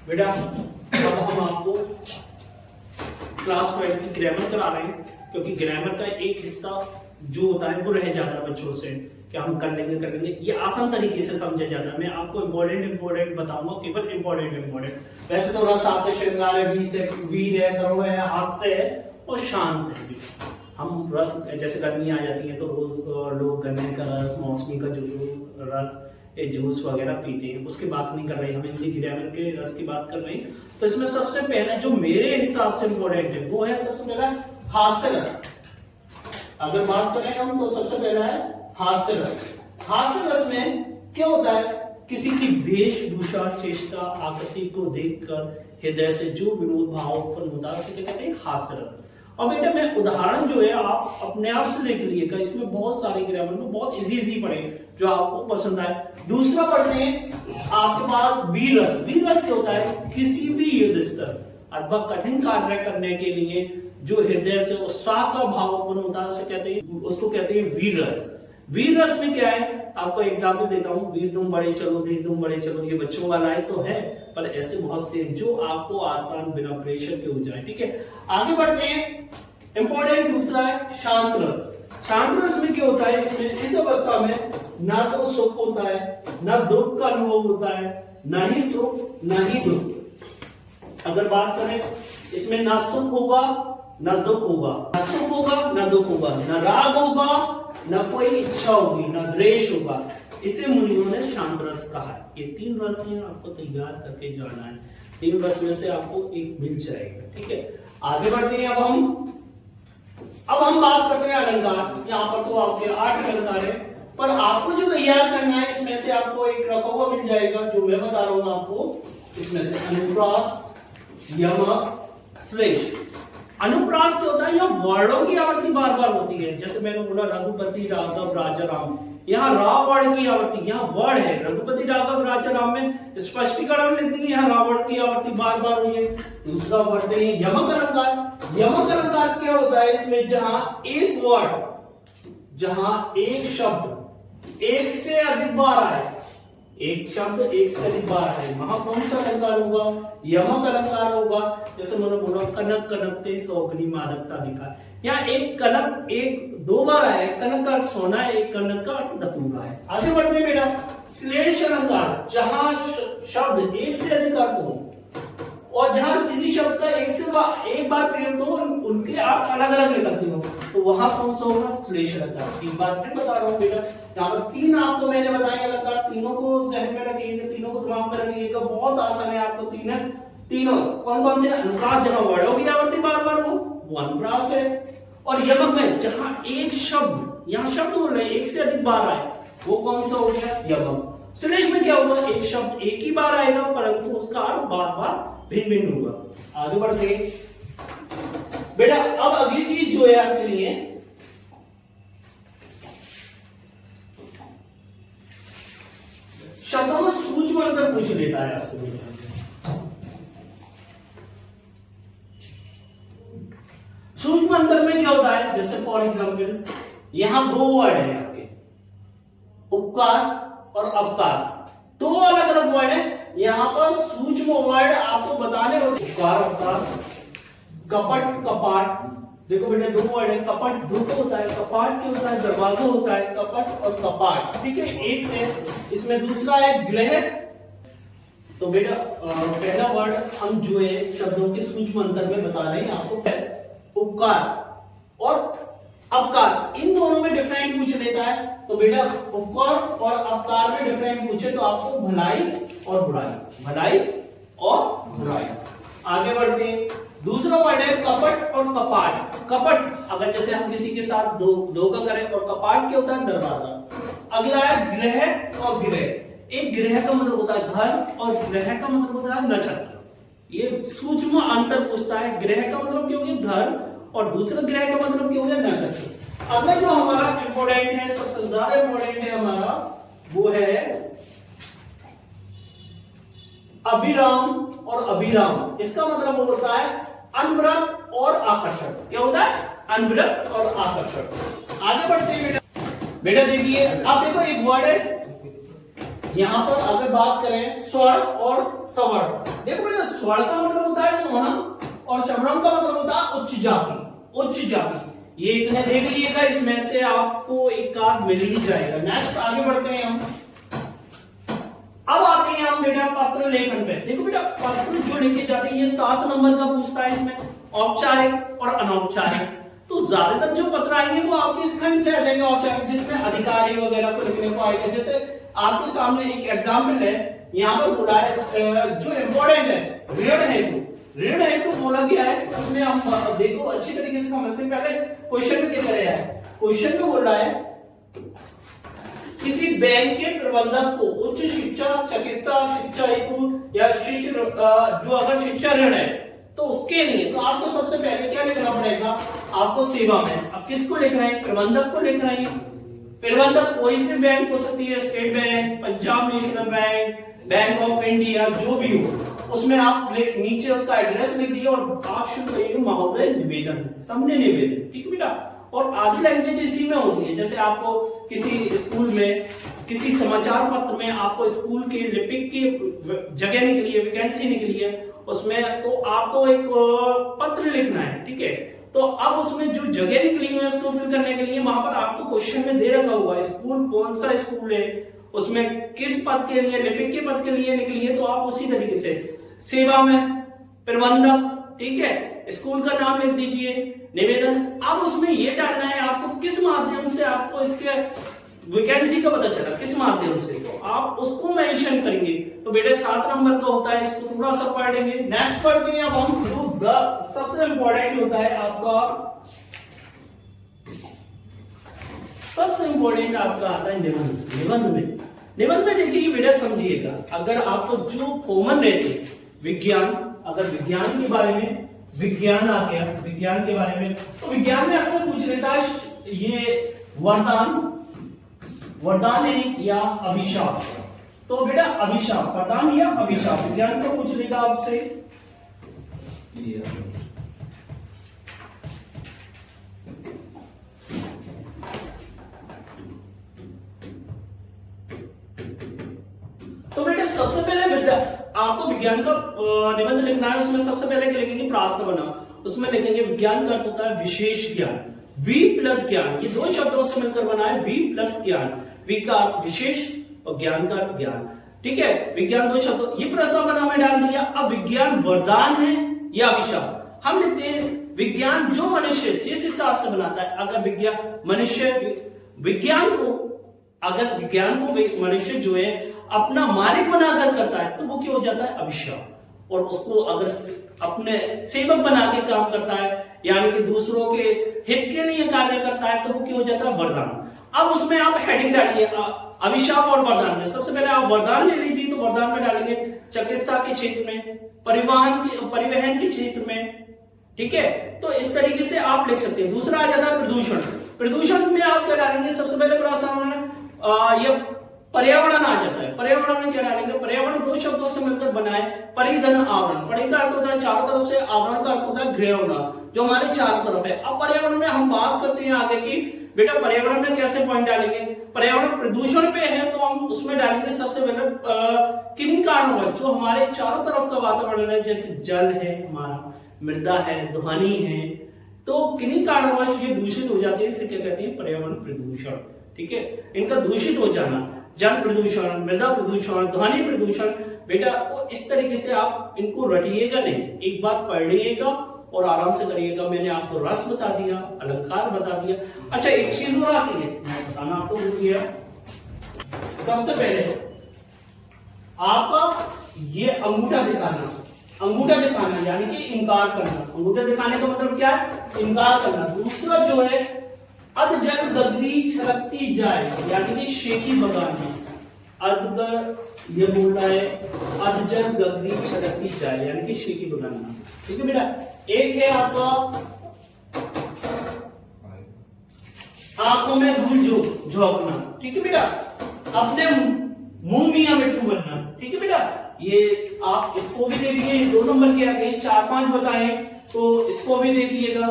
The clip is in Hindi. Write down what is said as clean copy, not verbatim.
बेटा अब हम आपको क्लास 12 की ग्रामर करा रहे हैं, क्योंकि ग्रामर का एक हिस्सा जो होता है वो रह जाता है बच्चों से कि हम कर लेंगे। ये आसान तरीके से समझा जाता है। मैं आपको इंपॉर्टेंट बताऊंगा, केवल इंपॉर्टेंट। वैसे तो रस आते श्रृंगार है, वीर है, करुण है, हास्य है और शांत है। हम रस, जैसे गर्मी आ जाती है तो लोग गन्ने का रस, मौसमी का रस, जूस वगैरह पीते हैं, उसकी बात नहीं कर रहे हैं, हम हिंदी ग्रामर के रस की बात कर रहे हैं। तो इसमें सबसे पहले जो मेरे हिसाब से इम्पोर्टेंट है वो है सबसे पहला हास्य रस। अगर बात करें हम तो सबसे पहला है हास्य रस। हास्य रस में क्या होता है, किसी की वेशभूषा, चेष्टा, आकृति को देखकर हृदय से जो विनोद भाव उत्पन्न होता है उसे क्या कहते हैं, हास्य रस। और बेटा मैं उदाहरण जो है आप अपने आप से देख लीजिएगा, इसमें बहुत सारे ग्रामर में बहुत इजी पढ़े जो आपको पसंद आए। दूसरा पढ़ते हैं आपके पास वीर रस। वीर रस क्या होता है, किसी भी युद्ध स्तर अथवा कठिन कार्य करने के लिए जो हृदय से उत्साह का भाव उत्पन्न होता है उसे कहते हैं, उसको कहते हैं वीर रस। वीर रस में क्या है, आपको एग्जाम्पल देता हूँ, वीर तुम बड़े चलो, धीर तुम बड़े चलो, ये बच्चों वाला है तो है, पर ऐसे बहुत से जो आपको आसान बिना प्रेशर के हो जाए। ठीक है, आगे बढ़ते हैं। इंपॉर्टेंट दूसरा है शांत रस। शांत रस में क्या होता है, इसमें इस अवस्था में ना तो सुख होता है, ना दुख का अनुभव होता है, ना ही सुख ना ही दुख। अगर बात करें इसमें ना सुख होगा ना दुख होगा, ना सुख होगा ना दुख होगा, ना राग होगा ना कोई इच्छा होगी, ना द्वेष होगा। इसे मुनियों ने शांत रस कहा है। ये 3 रस हैं, आपको तैयार करके जाना है। 3 रस में से आपको एक मिल जाएगा। ठीक है, आगे बढ़ते हैं। अब हम बात करते हैं अलंकार। यहाँ पर तो आपके 8 अलंकार है, पर आपको जो तैयार करना है इसमें से आपको एक रखा हुआ मिल जाएगा जो मैं बता रहा हूं आपको। इसमें से अनुप्रास, यमक, श्लेष। अनुप्रास क्या होता है, यह वर्णों की आवृत्ति बार बार होती है। जैसे मैंने बोला रघुपति राघव राजा राम, यहाँ रा वर्ण की आवृत्ति, यहाँ वर्ण है रघुपति राघव राजा राम में स्पष्टीकरण लिख दी, यहाँ रावण की आवृत्ति बार बार हुई है। दूसरा वर्ड है यमक अलंकार। यमक अलंकार क्या होता है, इसमें जहां एक वर्ड, जहां एक शब्द एक से अधिक बार आए, एक शब्द एक से अधिक बार है, वहां कौन सा अलंकार होगा, यमक अलंकार होगा। जैसे मैंने बोला कनक कनकते सौगनी मादकता दिखा, यहाँ एक कनक एक 2 बार आया, कनक का अर्थ सोना है, एक कनक का अर्थ धतूरा है। आगे बढ़ते हैं बेटा, श्लेष अलंकार, जहां शब्द एक से अधिक अर्थ हो और जहां किसी शब्द का एक बार प्रयोग हो, उनके अर्थ अलग अलग निकलते हो, तो वहां कौन सा होगा, श्लेष अलंकार। तीन बार फिर बता रहा हूं बेटा, यहाँ पर 3 आपको मैंने बताए अलंकार, तीनों को जहन में रखिएगा, तीनों को दिमाग में रखिएगा, बहुत आसान है आपको। तीनों कौन कौन से, अनुप्रास जहां वर्णों की आवृत्ति बार बार हो वो अनुप्रास है, और यमक में जहां एक शब्द, यहाँ शब्द बोल रहे एक से अधिक बार आए, वो कौन सा हो गया, यमक। श्लेष में क्या होगा, एक शब्द एक ही बार आएगा परंतु उसका अर्थ बार बार भिन्न भिन्न होगा। आगे बढ़ते हैं बेटा, अब अगली चीज जो है आपके लिए शब्दों में सूक्ष्म अंतर पूछ लेता है आपसे बेटा। सूक्ष्म अंतर में क्या होता है, जैसे फॉर एग्जाम्पल यहां 2 वर्ड है आपके, उपकार और अपकार, 2 अलग अलग वर्ड है। यहाँ पर सूक्ष्म वर्ड आपको बताने होते, उपकार अपकार, कपट कपाट। देखो बेटा 2 वर्ड है, कपट दुख होता है, कपाट क्या होता है, दरवाजा होता है, कपट और कपाट। ठीक है, एक है इसमें, दूसरा है गृह। तो बेटा पहला वर्ड हम जो है शब्दों के सूक्ष्म अंतर में बता रहे हैं आपको, उपकार और अपकार, इन दोनों में डिफरेंट पूछ लेता है। तो बेटा उपकार और अपकार में डिफरेंट पूछे तो आपको भलाई और बुराई, भलाई और बुराई। आगे बढ़ते हैं, दूसरा वर्ड है कपट और कपाट। कपट अगर जैसे हम किसी के साथ धोखा करें, और कपाट क्या होता है, दरवाजा। अगला है गृह और गृह। एक गृह का मतलब होता है घर और गृह का मतलब होता है नक्षत्र। ये सूक्ष्म अंतर पूछता है, गृह का मतलब क्या हो गया घर, और दूसरा ग्रह का मतलब क्या हो गया, नक्षत्र। अगला जो हमारा इंपॉर्टेंट है, सबसे ज्यादा इंपॉर्टेंट है हमारा, वो है अभिराम और अभिराम। इसका मतलब होता है अनवरत और आकर्षक। क्या होता है, अनवरत और आकर्षक। आगे बढ़ते हैं बेटा, देखिए अब देखो एक वर्ड है यहाँ पर अगर बात करें स्वर और सवर्ण, देखो बेटा स्वर का मतलब होता है सोना और सवर्ण का मतलब होता है उच्च जाति। उच्च जाति ये इतने देख लीजिएगा, इसमें से आपको एक कार्ड मिल ही जाएगा। नेक्स्ट आगे बढ़ते हैं हम। अब आते हैं हम बेटा पत्र लेखन पे। देखो बेटा पत्र जो लिखे जाते हैं ये 7 नंबर का पूछता है, इसमें औपचारिक और अनौपचारिक। तो ज्यादातर जो पत्र आएंगे वो आपके इस खंड से आ जाएंगे औपचारिक, जिसमें अधिकारी वगैरह को लिखने को आएगा। जैसे आपके सामने एक एग्जाम्पल है, यहाँ पर बोला है जो इम्पोर्टेंट है ऋण हेतु। ऋण हेतु बोला गया है, उसमें हम देखो अच्छी तरीके से समझते हैं। पहले क्वेश्चन में क्या कराया है, क्वेश्चन में बोल रहा है किसी बैंक के प्रबंधक को उच्च शिक्षा, चिकित्सा शिक्षा हेतु या जो अगर शिक्षा ऋण है तो उसके लिए, तो आपको सबसे पहले क्या लिखना पड़ेगा, आपको सेवा में। अब किसको लिख रहे हैं, प्रबंधक को लिख रहे हैं। प्रबंधक कोई से बैंक हो सकती है, state bank, Punjab national bank, bank of India, जो भी हो, उसमें आप नीचे उसका एड्रेस लिख दिए और आप शुरू करिए महोदय निवेदन, सामने निवेदन, ठीक है बेटा। और आधी लैंग्वेज इसी में होती है। जैसे आपको किसी स्कूल में, किसी समाचार पत्र में आपको स्कूल के लिपिक की जगह निकली है, वैकेंसी निकली है उसमें, तो आपको एक पत्र लिखना है, ठीक है। तो अब उसमें जो जगह निकली है उसको फिल करने के लिए वहां पर आपको क्वेश्चन में दे रखा होगा स्कूल कौन सा स्कूल है, उसमें किस पद के लिए, लिपिक के पद के लिए निकली है। तो आप उसी तरीके से सेवा में प्रबंधक, ठीक है, स्कूल का नाम लिख दीजिए, निवेदन। अब उसमें ये डालना है आपको किस माध्यम से आपको इसके वैकेंसी का पता चला, किस माध्यम से, तो आप उसको मेंशन करेंगे। तो बेटे 7 नंबर का होता है, इसको थोड़ा सा पढ़ लेंगे। नेक्स्ट पढ़ते हैं अब हम, जो सबसे इंपॉर्टेंट होता है आपका, सबसे इंपॉर्टेंट आपका आता है निबंध। निबंध में देखिए बेटा समझिएगा, अगर आपको जो कॉमन रहते विज्ञान, अगर विज्ञान के बारे में, विज्ञान आ गया, विज्ञान के बारे में, तो विज्ञान में अक्सर पूछ लेता है ये वरदान है या अभिशाप। तो बेटा अभिशाप, वरदान या अभिशाप, विज्ञान को पूछ लेगा आपसे। तो बेटा सबसे पहले आपको विज्ञान का निबंध लिखना है, उसमें सबसे पहले क्या लिखेंगे, प्रास्ताव बना, उसमें लिखेंगे विज्ञान का अर्थ होता है विशेष ज्ञान, वी प्लस ज्ञान, ये 2 शब्दों से मिलकर बना है वी प्लस ज्ञान। वी का अर्थ विशेष और ज्ञान का अर्थ ज्ञान, ठीक है, विज्ञान 2 शब्दों, ये प्रस्ताव बना में डाल दिया। अब विज्ञान वरदान है या अभिशाप, हम लिखते हैं विज्ञान जो मनुष्य जिस हिसाब से बनाता है, अगर विज्ञान को मनुष्य जो है अपना मालिक बनाकर करता है तो वो क्या हो जाता है, अभिशाप। और उसको अगर अपने सेवक बना के काम करता है, यानी कि दूसरों के हित के लिए कार्य करता है, तो वो क्या हो जाता है, वरदान। अब उसमें आप हेडिंग डालिए अभिशाप और वरदान में। सबसे पहले आप वरदान ले लीजिए, तो वरदान में डालेंगे चिकित्सा के क्षेत्र में, परिवहन के क्षेत्र में, ठीक है। तो इस तरीके से आप लिख सकते हैं। दूसरा आ जाता है प्रदूषण। प्रदूषण में आप क्या डालेंगे, सबसे पहले ये पर्यावरण आ जाता है। पर्यावरण में क्या डालेंगे, पर्यावरण 2 शब्दों से मिलकर बना है, परिधन आवरण। परि का अर्थ होता है चारों तरफ से, आवरण का अर्थ होता है घेरा होना, जो हमारे चारों तरफ है। अब पर्यावरण में हम बात करते हैं आगे की, बेटा पर्यावरण में कैसे पॉइंट डालेंगे, पर्यावरण प्रदूषण पे है तो हम उसमें डालेंगे सबसे पहले किन्हीं कारणों जो हमारे चारों तरफ का वातावरण है, जैसे जल है हमारा, मृदा है, ध्वनि है, तो किन्हीं कारणवश ये दूषित हो जाते हैं, इसे क्या कहते हैं, पर्यावरण प्रदूषण, ठीक है। इनका दूषित हो जाना, जल प्रदूषण, मृदा प्रदूषण, ध्वनि प्रदूषण, बेटा तो इस तरीके से आप इनको रटिएगा नहीं, एक बार पढ़ लीजिएगा और आराम से करिएगा। मैंने आपको रस बता दिया, अलंकार बता दिया। अच्छा एक चीज और आती है, मैं बताना आपको भूल गया। सबसे पहले आपका ये अंगूठा दिखाना यानी कि इनकार करना। अंगूठा दिखाने का मतलब क्या है, इनकार करना। दूसरा जो है अधजल गगरी छलकती जाए, यानी कि शेकी बगाना। ये बोल रहा है अधजल गगरी छलकती जाए, यानी कि शेकी बगाना, ठीक है बेटा। एक है आपका आंखों में धूल झोंकना, ठीक है बेटा। अपने मुंह मियां मिट्टू बनना, ठीक है बेटा। ये आप इसको भी देखिए, 2 नंबर के आगे 4-5 बताएं तो इसको भी देखिएगा।